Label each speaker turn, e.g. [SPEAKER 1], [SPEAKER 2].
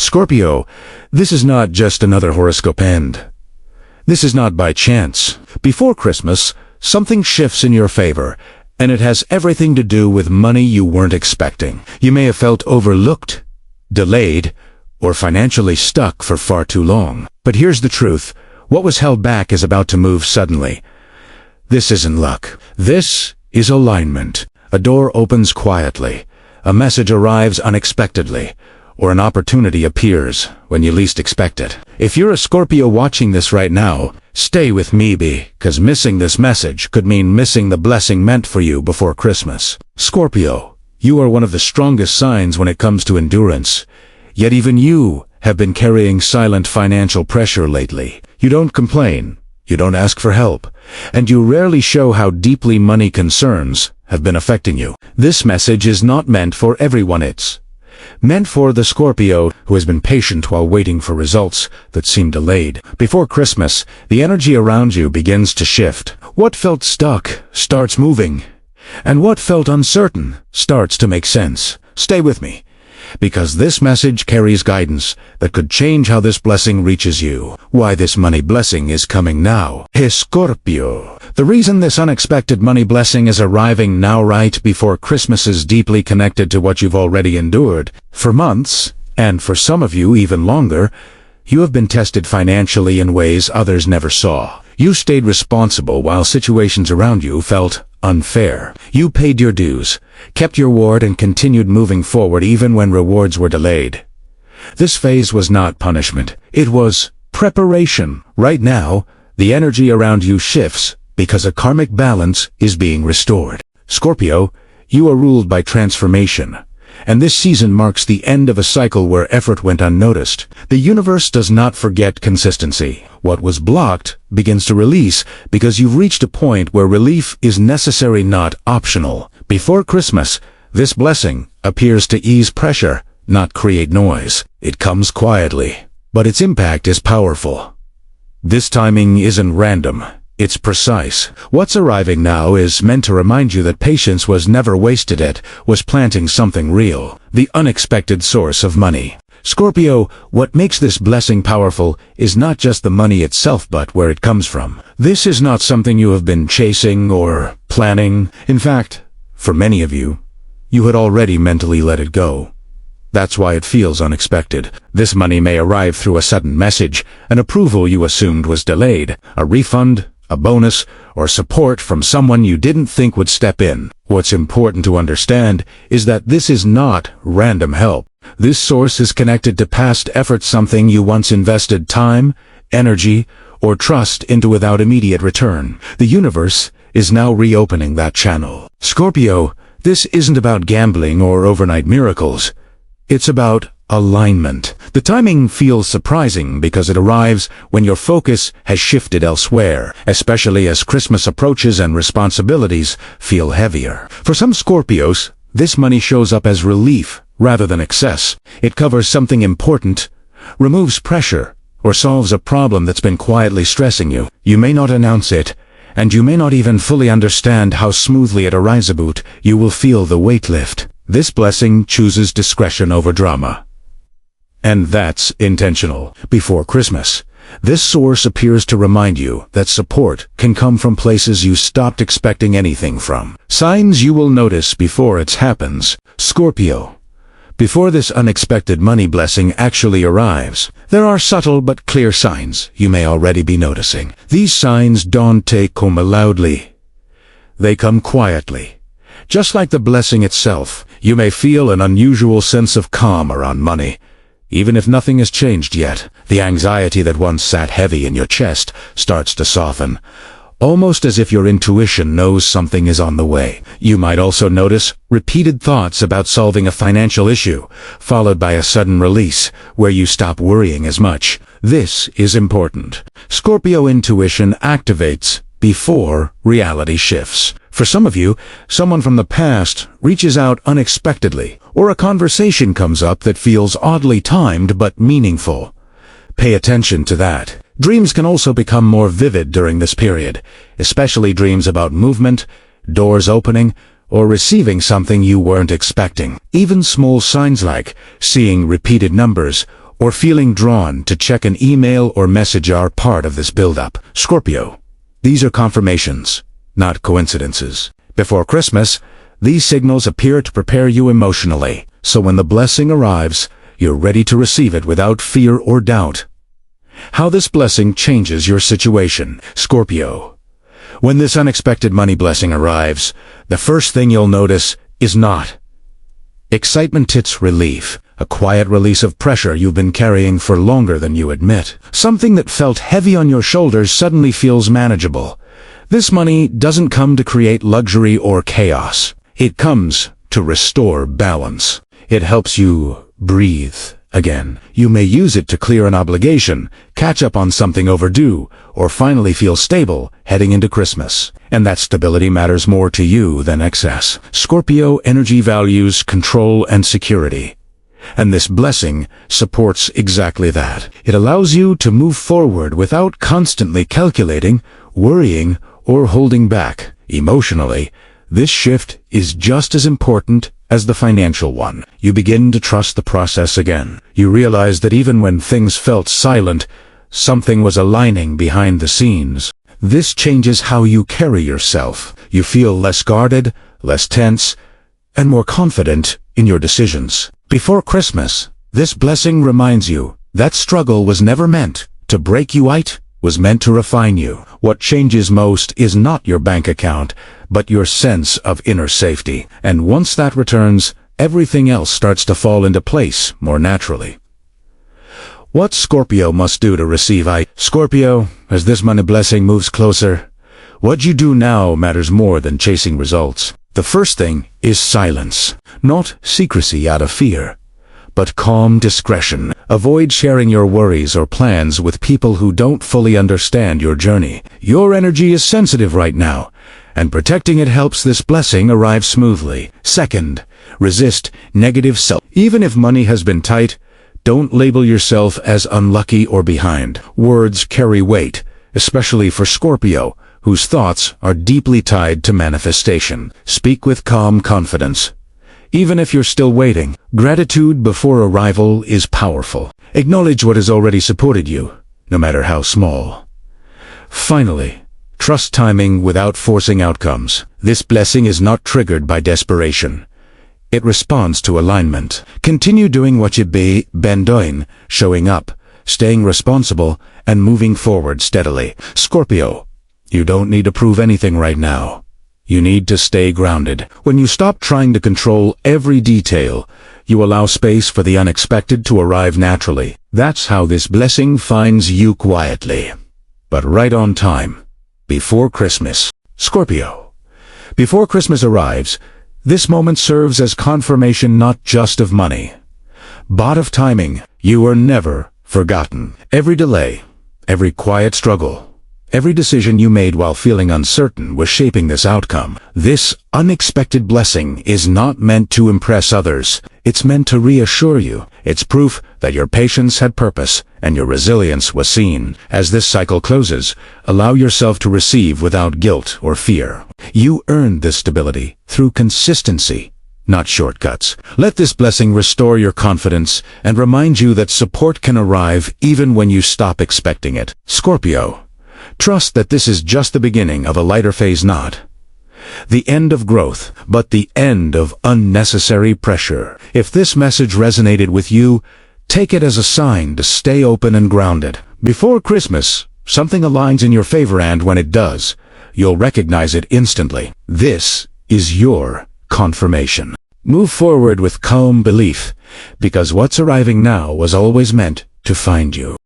[SPEAKER 1] Scorpio, this is not just another horoscope end. This is not by chance. Before Christmas, something shifts in your favor, and it has everything to do with money you weren't expecting. You may have felt overlooked, delayed, or financially stuck for far too long. But here's the truth. What was held back is about to move suddenly. This isn't luck. This is alignment. A door opens quietly. A message arrives unexpectedly. Or an opportunity appears when you least expect it. If you're a Scorpio watching this right now, stay with me, because missing this message could mean missing the blessing meant for you before Christmas. Scorpio, you are one of the strongest signs when it comes to endurance. Yet even you have been carrying silent financial pressure lately. You don't complain, you don't ask for help, and you rarely show how deeply money concerns have been affecting you. This message is not meant for everyone. It's meant for the Scorpio who has been patient while waiting for results that seem delayed. Before Christmas, the energy around you begins to shift. What felt stuck starts moving, and what felt uncertain starts to make sense. Stay with me, because this message carries guidance that could change how this blessing reaches you. Why this money blessing is coming now. Hey Scorpio, the reason this unexpected money blessing is arriving now right before Christmas is deeply connected to what you've already endured. For months, and for some of you even longer, you have been tested financially in ways others never saw. You stayed responsible while situations around you felt unfair. You paid your dues, kept your word, and continued moving forward even when rewards were delayed. This phase was not punishment. It was preparation. Right now, the energy around you shifts because a karmic balance is being restored. Scorpio, you are ruled by transformation, and this season marks the end of a cycle where effort went unnoticed. The universe does not forget consistency. What was blocked begins to release because you've reached a point where relief is necessary, not optional. Before Christmas, this blessing appears to ease pressure, not create noise. It comes quietly, but its impact is powerful. This timing isn't random. It's precise. What's arriving now is meant to remind you that patience was never wasted. It was planting something real, the unexpected source of money. Scorpio, what makes this blessing powerful is not just the money itself but where it comes from. This is not something you have been chasing or planning. In fact, for many of you, you had already mentally let it go. That's why it feels unexpected. This money may arrive through a sudden message, an approval you assumed was delayed, a refund, a bonus, or support from someone you didn't think would step in. What's important to understand is that this is not random help. This source is connected to past effort, something you once invested time, energy, or trust into without immediate return. The universe is now reopening that channel. Scorpio, this isn't about gambling or overnight miracles. It's about alignment. The timing feels surprising because it arrives when your focus has shifted elsewhere, especially as Christmas approaches and responsibilities feel heavier. For some Scorpios, this money shows up as relief rather than excess. It covers something important, removes pressure, or solves a problem that's been quietly stressing you. You may not announce it, and you may not even fully understand how smoothly it arrives, but you will feel the weight lift. This blessing chooses discretion over drama. And that's intentional. Before Christmas, this source appears to remind you that support can come from places you stopped expecting anything from. Signs you will notice before it happens. Scorpio, before this unexpected money blessing actually arrives, there are subtle but clear signs you may already be noticing. These signs don't come loudly. They come quietly. Just like the blessing itself, you may feel an unusual sense of calm around money. Even if nothing has changed yet, the anxiety that once sat heavy in your chest starts to soften, almost as if your intuition knows something is on the way. You might also notice repeated thoughts about solving a financial issue, followed by a sudden release, where you stop worrying as much. This is important. Scorpio intuition activates before reality shifts. For some of you, someone from the past reaches out unexpectedly, or a conversation comes up that feels oddly timed but meaningful. Pay attention to that. Dreams can also become more vivid during this period, especially dreams about movement, doors opening, or receiving something you weren't expecting. Even small signs like seeing repeated numbers or feeling drawn to check an email or message are part of this build-up. Scorpio, these are confirmations, not coincidences. Before Christmas, these signals appear to prepare you emotionally, so when the blessing arrives, you're ready to receive it without fear or doubt. How this blessing changes your situation. Scorpio, when this unexpected money blessing arrives, the first thing you'll notice is not excitement, it's relief, a quiet release of pressure you've been carrying for longer than you admit. Something that felt heavy on your shoulders suddenly feels manageable. This money doesn't come to create luxury or chaos. It comes to restore balance. It helps you breathe again. You may use it to clear an obligation, catch up on something overdue, or finally feel stable heading into Christmas. And that stability matters more to you than excess. Scorpio energy values control and security. And this blessing supports exactly that. It allows you to move forward without constantly calculating, worrying, or holding back. Emotionally, this shift is just as important as the financial one. You begin to trust the process again. You realize that even when things felt silent, something was aligning behind the scenes. This changes how you carry yourself. You feel less guarded, less tense, and more confident in your decisions. Before Christmas, this blessing reminds you that struggle was never meant to break you. It was meant to refine you. What changes most is not your bank account, but your sense of inner safety. And once that returns, everything else starts to fall into place more naturally. What Scorpio must do to receive Scorpio, as this money blessing moves closer, what you do now matters more than chasing results. The first thing is silence. Not secrecy out of fear, but calm discretion. Avoid sharing your worries or plans with people who don't fully understand your journey. Your energy is sensitive right now, and protecting it helps this blessing arrive smoothly. Second, resist negative self. Even if money has been tight, don't label yourself as unlucky or behind. Words carry weight, especially for Scorpio, whose thoughts are deeply tied to manifestation. Speak with calm confidence. Even if you're still waiting, gratitude before arrival is powerful. Acknowledge what has already supported you, no matter how small. Finally, trust timing without forcing outcomes. This blessing is not triggered by desperation. It responds to alignment. Continue doing what you've been doing, showing up, staying responsible, and moving forward steadily. Scorpio, you don't need to prove anything right now. You need to stay grounded. When you stop trying to control every detail, you allow space for the unexpected to arrive naturally. That's how this blessing finds you quietly, but right on time, before Christmas. Scorpio, before Christmas arrives, this moment serves as confirmation not just of money, but of timing. You are never forgotten. Every delay, every quiet struggle, every decision you made while feeling uncertain was shaping this outcome. This unexpected blessing is not meant to impress others. It's meant to reassure you. It's proof that your patience had purpose and your resilience was seen. As this cycle closes, allow yourself to receive without guilt or fear. You earned this stability through consistency, not shortcuts. Let this blessing restore your confidence and remind you that support can arrive even when you stop expecting it. Scorpio, trust that this is just the beginning of a lighter phase, not the end of growth, but the end of unnecessary pressure. If this message resonated with you, take it as a sign to stay open and grounded. Before Christmas, something aligns in your favor, and when it does, you'll recognize it instantly. This is your confirmation. Move forward with calm belief, because what's arriving now was always meant to find you.